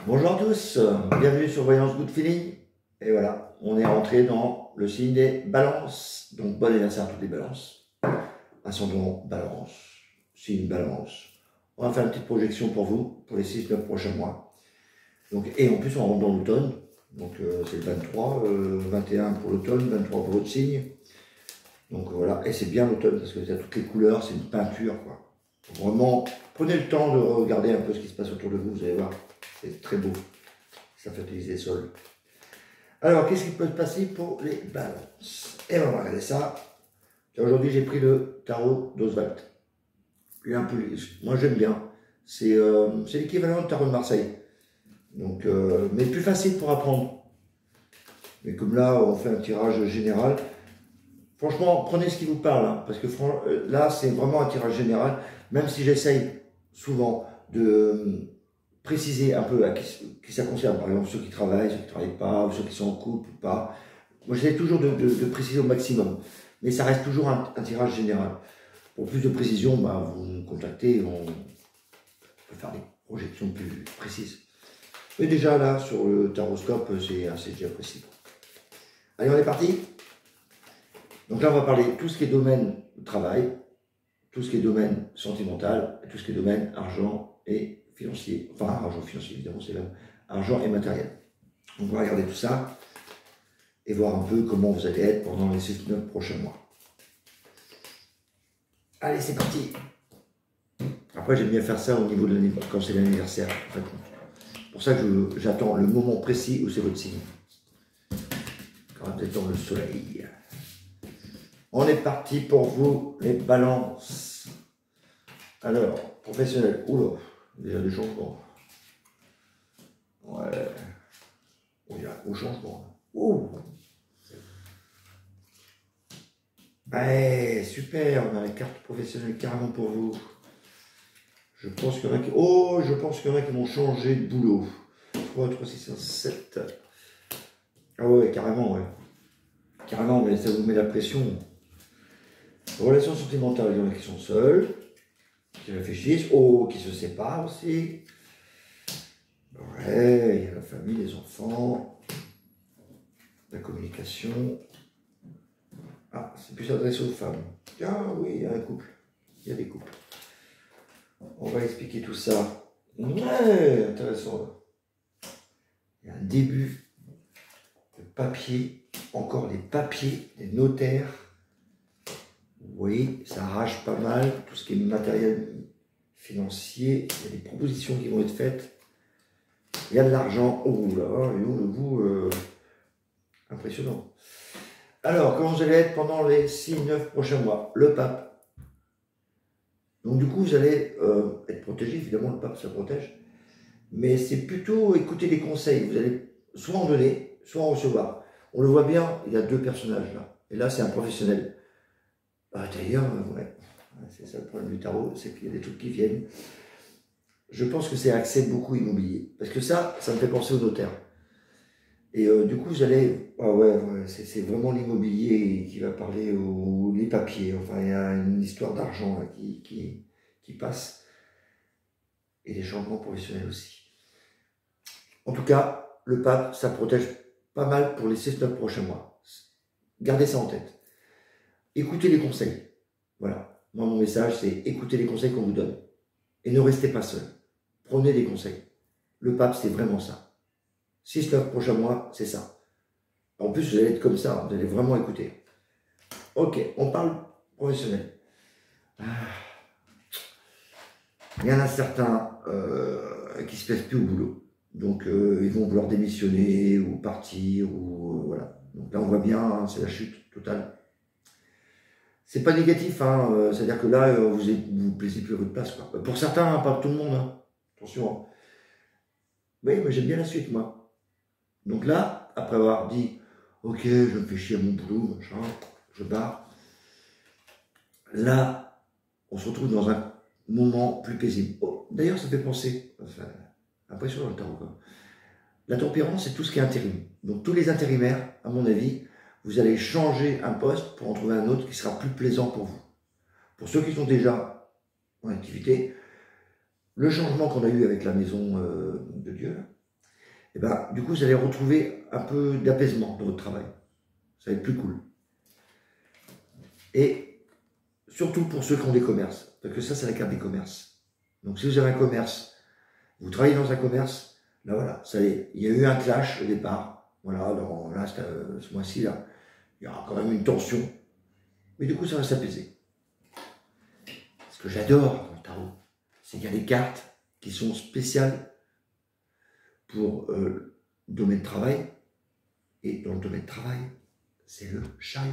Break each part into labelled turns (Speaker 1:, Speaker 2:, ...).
Speaker 1: Bonjour à tous, bienvenue sur Voyance Good Feeling. Et voilà, on est rentré dans le signe des balances. Donc bon anniversaire à toutes les balances. Ascendant balance, signe balance. On va faire une petite projection pour vous, pour les 6-9 prochains mois. Donc, et en plus on rentre dans l'automne. Donc c'est le 23, 21 pour l'automne, 23 pour votre signe. Donc voilà, et c'est bien l'automne parce que ça a toutes les couleurs, c'est une peinture quoi. Donc, vraiment, prenez le temps de regarder un peu ce qui se passe autour de vous, vous allez voir. C'est très beau. Ça fertilise les sols. Alors, qu'est-ce qui peut se passer pour les balances? Et on va regarder ça. Aujourd'hui, j'ai pris le tarot d'Oswald. Moi, j'aime bien. C'est l'équivalent du tarot de Marseille. Donc, mais plus facile pour apprendre. Mais comme là, on fait un tirage général. Franchement, prenez ce qui vous parle. Hein, parce que là, c'est vraiment un tirage général. Même si j'essaye souvent de préciser un peu à qui ça concerne, par exemple ceux qui travaillent pas, ou ceux qui sont en couple ou pas. Moi j'essaie toujours de préciser au maximum, mais ça reste toujours un tirage général. Pour plus de précision, bah, vous nous contactez, on peut faire des projections plus précises. Mais déjà là, sur le taroscope, c'est déjà précis. Allez, on est parti. Donc là, on va parler de tout ce qui est domaine travail, tout ce qui est domaine sentimental, tout ce qui est domaine argent et financier, enfin argent financier évidemment c'est là, argent et matériel. Donc on va regarder tout ça et voir un peu comment vous allez être pendant les 6-9 prochains mois. Allez, c'est parti. Après j'aime bien faire ça au niveau de l'année, quand c'est l'anniversaire. En fait. C'est pour ça que j'attends le moment précis où c'est votre signe. Quand vous êtes dans le soleil. On est parti pour vous, les balances. Alors, professionnel. Oula. Déjà des changements. Ouais. Oh, il y a un gros changement. Ouh. Ouais, super, on a la carte professionnelle carrément pour vous. Je pense qu'il y en a qui... Oh, je pense qu'il y en a qui vont changer de boulot. 3, 3, 6, 7. Ah ouais, carrément, ouais. Carrément, mais ça vous met la pression. Relations sentimentales, il y en a qui sont seuls, qui réfléchissent. Oh, qui se séparent aussi. Ouais, il y a la famille, les enfants, la communication. Ah, c'est plus adressé aux femmes. Ah oui, il y a un couple. Il y a des couples. On va expliquer tout ça. Ouais, intéressant. Il y a un début de papier, encore des papiers, des notaires. Oui, ça arrache pas mal, tout ce qui est matériel financier. Il y a des propositions qui vont être faites. Il y a de l'argent. Oh là, et oh, le goût impressionnant. Alors, comment vous allez être pendant les 6-9 prochains mois? Le pape. Donc du coup, vous allez être protégé, évidemment, le pape, ça protège. Mais c'est plutôt écouter les conseils. Vous allez soit en donner, soit en recevoir. On le voit bien, il y a deux personnages là. Et là, c'est un professionnel. D'ailleurs, ouais, c'est ça le problème du tarot, c'est qu'il y a des trucs qui viennent. Je pense que c'est accès beaucoup immobilier. Parce que ça me fait penser au notaire. Et du coup, vous allez... Ah ouais, c'est vraiment l'immobilier qui va parler les papiers. Enfin, il y a une histoire d'argent qui passe. Et les changements professionnels aussi. En tout cas, le pape, ça protège pas mal pour les 6-9 prochains mois. Gardez ça en tête. Écoutez les conseils. Voilà. Moi, mon message, c'est écoutez les conseils qu'on vous donne. Et ne restez pas seul. Prenez des conseils. Le pape, c'est vraiment ça. 6-9 prochains mois, c'est ça. En plus, vous allez être comme ça. Vous allez vraiment écouter. Ok, on parle professionnel. Il y en a certains qui se plaisent plus au boulot. Donc, ils vont vouloir démissionner ou partir. Ou voilà. Donc là, on voit bien, hein, c'est la chute totale. C'est pas négatif, hein, c'est-à-dire que là, vous plaisez plus à votre place. Quoi. Pour certains, hein, pas tout le monde, hein. Attention. Hein. Oui, mais j'aime bien la suite, moi. Donc là, après avoir dit, ok, je me fais chier à mon boulot, machin, je barre. Là, on se retrouve dans un moment plus paisible. Oh, d'ailleurs, ça fait penser, enfin, impressionnant le tarot, quoi. La tempérance, c'est tout ce qui est intérim. Donc tous les intérimaires, à mon avis, vous allez changer un poste pour en trouver un autre qui sera plus plaisant pour vous. Pour ceux qui sont déjà en activité, le changement qu'on a eu avec la maison de Dieu, Et ben, du coup, vous allez retrouver un peu d'apaisement dans votre travail. Ça va être plus cool. Et surtout pour ceux qui ont des commerces, parce que ça, c'est la carte des commerces. Donc, si vous avez un commerce, vous travaillez dans un commerce, là, voilà, ça y est, il y a eu un clash au départ. Voilà, là, ce mois-ci, là, il y aura quand même une tension. Mais du coup, ça va s'apaiser. Ce que j'adore dans le tarot, c'est qu'il y a des cartes qui sont spéciales pour le domaine de travail. Et dans le domaine de travail, c'est le chariot.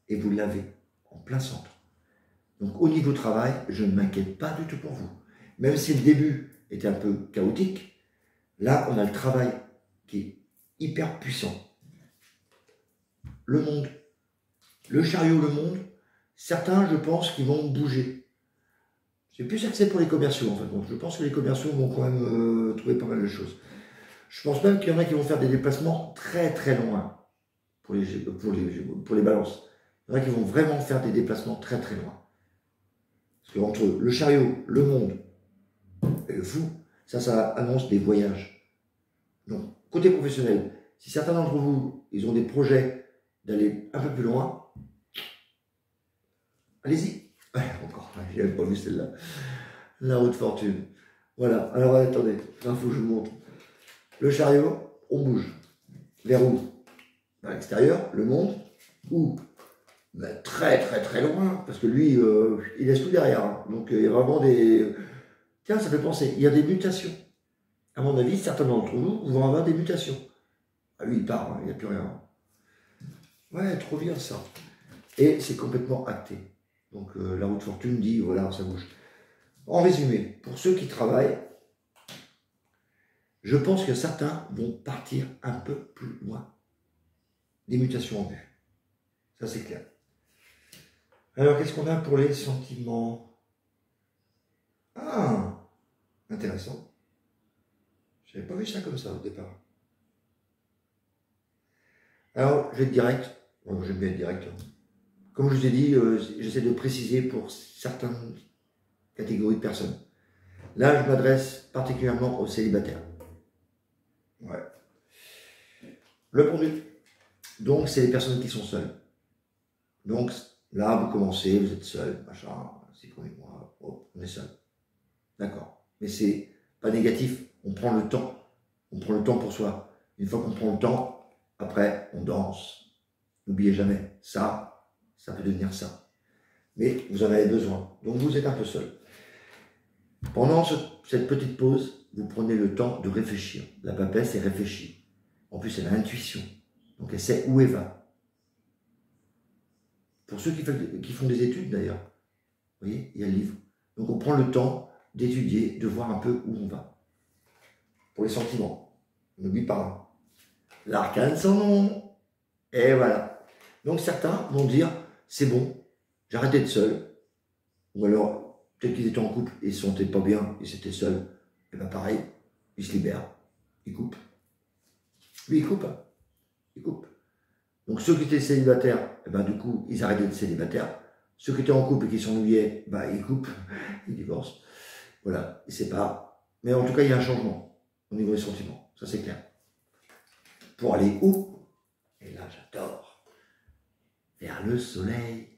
Speaker 1: Et vous l'avez en plein centre. Donc au niveau travail, je ne m'inquiète pas du tout pour vous. Même si le début était un peu chaotique, là on a le travail qui est hyper puissant. Le monde, le chariot, le monde, certains je pense qu'ils vont bouger. C'est plus axé pour les commerciaux en fait. Donc, je pense que les commerciaux vont quand même trouver pas mal de choses. Je pense même qu'il y en a qui vont faire des déplacements très très loin pour les balances. Il y en a qui vont vraiment faire des déplacements très très loin. Parce qu'entre le chariot, le monde et le fou, ça annonce des voyages. Donc, côté professionnel, si certains d'entre vous, ils ont des projets d'aller un peu plus loin, allez-y. Encore, je n'avais pas vu celle-là. La haute fortune. Voilà, alors attendez, il faut que je vous montre. Le chariot, on bouge. Vers où? Vers l'extérieur, le monde, où? Ben, très très très loin, parce que lui, il laisse tout derrière. Hein. Donc il y a vraiment des... Tiens, ça fait penser, il y a des mutations. À mon avis, certains d'entre vous vont avoir des mutations. Ah, lui, il part, hein, il n'y a plus rien. Ouais, trop bien ça. Et c'est complètement acté. Donc la haute fortune dit, voilà, ça bouge. En résumé, pour ceux qui travaillent, je pense que certains vont partir un peu plus loin. Des mutations en vue. Ça, c'est clair. Alors, qu'est-ce qu'on a pour les sentiments? Ah, intéressant. Je n'avais pas vu ça comme ça au départ. Alors, je vais être direct. Bon, j'aime bien être direct. Comme je vous ai dit, j'essaie de préciser pour certaines catégories de personnes. Là, je m'adresse particulièrement aux célibataires. Ouais. Le pendu. Donc, c'est les personnes qui sont seules. Donc, là, vous commencez, vous êtes seul, machin, 6 premiers mois, hop, on est seul. D'accord. Mais c'est pas négatif, on prend le temps. On prend le temps pour soi. Une fois qu'on prend le temps, après, on danse. N'oubliez jamais, ça peut devenir ça. Mais vous en avez besoin. Donc, vous êtes un peu seul. Pendant cette petite pause, vous prenez le temps de réfléchir. La papesse est réfléchie. En plus, elle a l'intuition. Donc, elle sait où elle va. Pour ceux qui font des études, d'ailleurs. Vous voyez, il y a le livre. Donc, on prend le temps d'étudier, de voir un peu où on va. Pour les sentiments. N'oublie pas. L'arcane sans nom. Et voilà. Donc, certains vont dire, c'est bon, j'arrête d'être seul. Ou alors, peut-être qu'ils étaient en couple et ils ne se sentaient pas bien, ils étaient seuls. Et bien pareil, ils se libèrent, ils coupent. Lui, il coupe. Hein. Il coupe. Donc ceux qui étaient célibataires, et ben, du coup, ils arrêtent d'être célibataires. Ceux qui étaient en couple et qui s'ennuyaient, ben, ils coupent, ils divorcent. Voilà, ils se séparent. Mais en tout cas, il y a un changement au niveau des sentiments. Ça, c'est clair. Pour aller où? Et là, j'adore. Vers le soleil.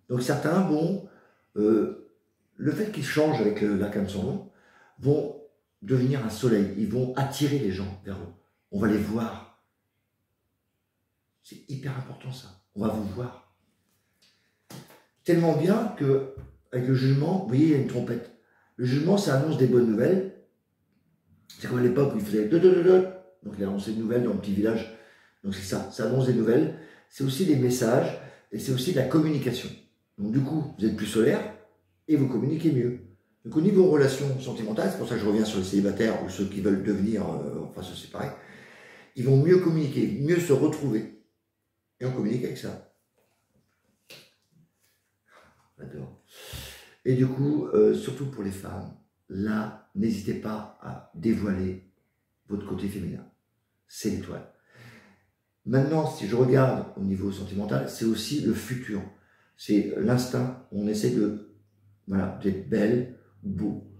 Speaker 1: Donc certains vont... le fait qu'ils changent avec l'arcane sans nom, vont devenir un soleil. Ils vont attirer les gens vers eux. On va les voir. C'est hyper important ça. On va vous voir. Tellement bien que avec le jugement, vous voyez, il y a une trompette. Le jugement, ça annonce des bonnes nouvelles. C'est comme à l'époque où il faisait donc il a annoncé des nouvelles dans le petit village. Donc c'est ça, ça annonce des nouvelles. C'est aussi des messages et c'est aussi de la communication. Donc du coup, vous êtes plus solaire et vous communiquez mieux. Donc au niveau relations sentimentales, c'est pour ça que je reviens sur les célibataires ou ceux qui veulent devenir, enfin se séparer, ils vont mieux communiquer, mieux se retrouver. Et on communique avec ça. J'adore. Et du coup, surtout pour les femmes, là, n'hésitez pas à dévoiler votre côté féminin. C'est l'étoile. Maintenant, si je regarde au niveau sentimental, c'est aussi le futur. C'est l'instinct. On essaie de, voilà, d'être belle, beau,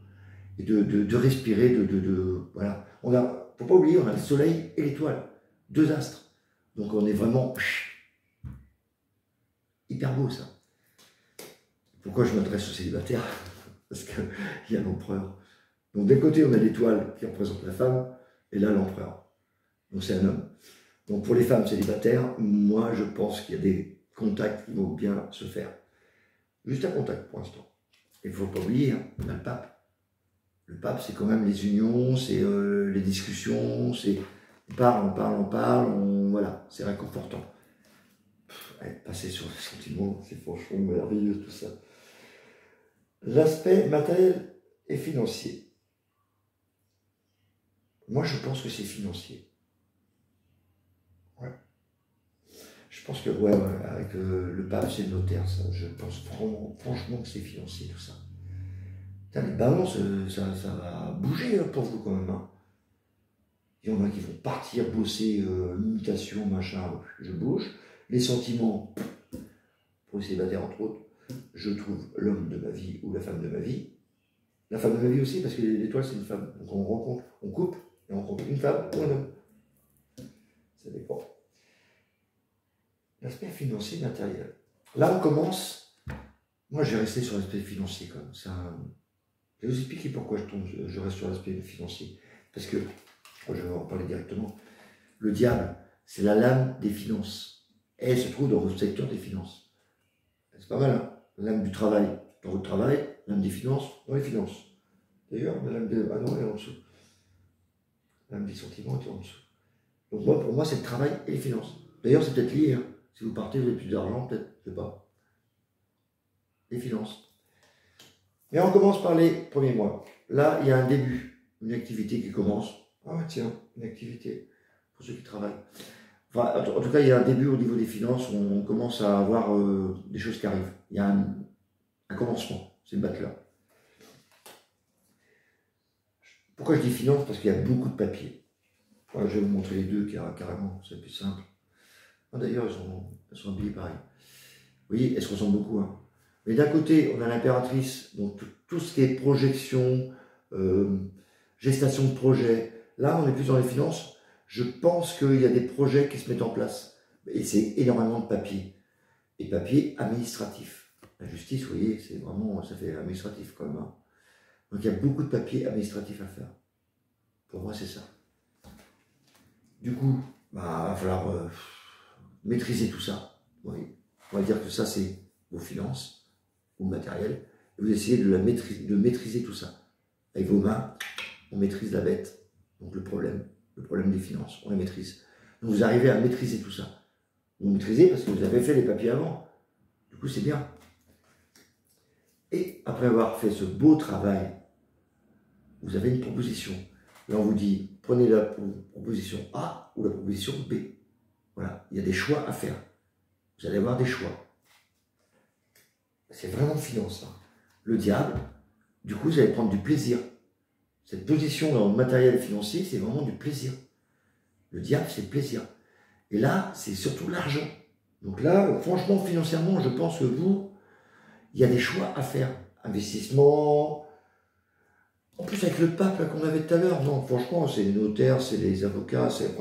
Speaker 1: et de respirer, voilà. faut pas oublier, on a le soleil et l'étoile, deux astres. Donc on est vraiment hyper beau ça. Pourquoi je m'adresse aux célibataires? Parce qu'il y a l'empereur. Donc d'un côté, on a l'étoile qui représente la femme, et là l'empereur. Donc c'est un homme. Donc pour les femmes célibataires, moi je pense qu'il y a des contacts qui vont bien se faire. Juste un contact pour l'instant. Il ne faut pas oublier, hein, on a le pape. Le pape, c'est quand même les unions, c'est les discussions, c'est on parle, voilà, c'est réconfortant. Passer sur les sentiments, c'est franchement merveilleux tout ça. L'aspect matériel et financier. Moi, je pense que c'est financier. Ouais. Je pense que, ouais, avec le pape, c'est le notaire, ça. Je pense franchement que c'est financier tout ça. Putain, les balances, ça va bouger pour vous quand même. Hein. Il y en a qui vont partir bosser, mutation, machin, je bouge. Les sentiments, pour les célibataires entre autres, je trouve l'homme de ma vie ou la femme de ma vie. La femme de ma vie aussi, parce que l'étoile c'est une femme. Donc on rencontre, on coupe et on rencontre une femme ou un homme. Ça dépend. L'aspect financier matériel. Là on commence. Moi je vais rester sur l'aspect financier quand même. Je vais vous expliquer pourquoi je reste sur l'aspect financier. Parce que, je vais en parler directement, le diable, c'est la lame des finances. Et elle se trouve dans votre secteur des finances. C'est pas mal, hein? L'âme du travail, dans votre travail, l'âme des finances, dans les finances. D'ailleurs, l'âme de... Ah non, elle est en dessous. L'âme des sentiments est en dessous. Donc moi, pour moi, c'est le travail et les finances. D'ailleurs, c'est peut-être lié, hein. Si vous partez, vous n'avez plus d'argent, peut-être, je sais pas. Les finances. Mais on commence par les premiers mois. Là, il y a un début, une activité qui commence. Ah tiens, une activité pour ceux qui travaillent. Enfin, en tout cas, il y a un début au niveau des finances où on commence à avoir des choses qui arrivent. Il y a un commencement, c'est le batteur. Pourquoi je dis finance? Parce qu'il y a beaucoup de papiers. Voilà, je vais vous montrer les deux carrément, c'est plus simple. Ah, d'ailleurs, elles sont habillées pareil. Vous voyez, elles se ressemblent beaucoup. Hein. Mais d'un côté, on a l'impératrice, donc tout ce qui est projection, gestation de projet. Là, on est plus dans les finances. Je pense qu'il y a des projets qui se mettent en place. Et c'est énormément de papier. Et papier administratif. La justice, vous voyez, c'est vraiment, ça fait administratif quand même. Hein. Donc il y a beaucoup de papier administratif à faire. Pour moi, c'est ça. Du coup, bah, il va falloir maîtriser tout ça. Oui. On va dire que ça, c'est vos finances, ou le matériel. Et vous essayez de maîtriser tout ça. Avec vos mains, on maîtrise la bête. Donc le problème des finances, on les maîtrise. Donc vous arrivez à maîtriser tout ça. Vous maîtrisez parce que vous avez fait les papiers avant. Du coup, c'est bien. Et après avoir fait ce beau travail, vous avez une proposition. Là, on vous dit, prenez la proposition A ou la proposition B. Voilà, il y a des choix à faire. Vous allez avoir des choix. C'est vraiment finance. Hein. Le diable, du coup, vous allez prendre du plaisir. Cette position dans le matériel financier, c'est vraiment du plaisir. Le diable, c'est le plaisir. Et là, c'est surtout l'argent. Donc là, franchement, financièrement, je pense que vous, il y a des choix à faire. Investissement. En plus, avec le pape qu'on avait tout à l'heure, non, franchement, c'est les notaires, c'est les avocats, c'est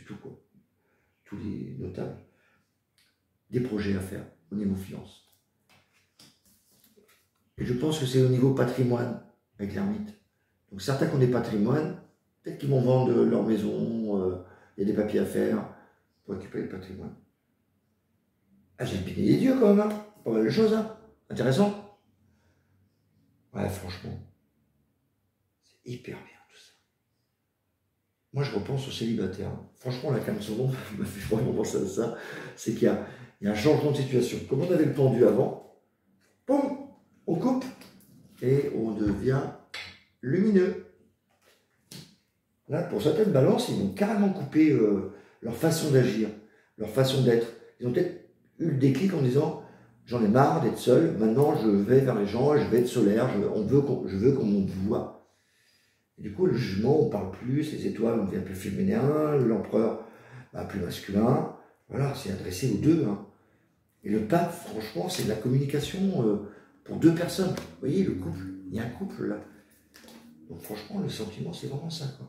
Speaker 1: tout quoi. Tous les notables. Des projets à faire au niveau finance. Et je pense que c'est au niveau patrimoine, avec l'ermite. Donc certains qui ont des patrimoines, peut-être qu'ils vont vendre leur maison, il y a des papiers à faire pour récupérer le patrimoine. Ah, j'ai piqué les yeux quand même, hein. Pas mal de choses, hein. Intéressant. Ouais, franchement, c'est hyper bien tout ça. Moi, je repense aux célibataires. Franchement, la cam son nom m'a fait vraiment penser à ça. C'est qu'il y a un changement de situation. Comme on avait le pendu avant, boum, on coupe et on devient lumineux. Là, pour certaines balances, ils vont carrément couper leur façon d'agir, leur façon d'être. Ils ont peut-être eu le déclic en disant « J'en ai marre d'être seul, maintenant je vais vers les gens, je vais être solaire, je veux qu'on me voit. » Et du coup, le jugement, on ne parle plus, les étoiles, on devient plus féminin, l'empereur, plus masculin. Voilà, c'est adressé aux deux. Hein. Et le pape, franchement, c'est de la communication pour deux personnes. Vous voyez, le couple, il y a un couple là. Donc franchement, le sentiment, c'est vraiment ça, quoi.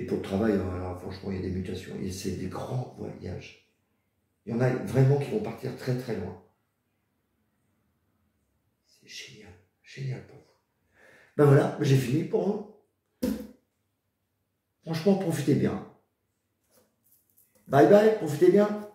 Speaker 1: Et pour le travail, alors, franchement, il y a des mutations. Et c'est des grands voyages. Il y en a vraiment qui vont partir très très loin. C'est génial. Génial pour vous. Ben voilà, j'ai fini pour vous. Franchement, profitez bien. Bye bye, profitez bien.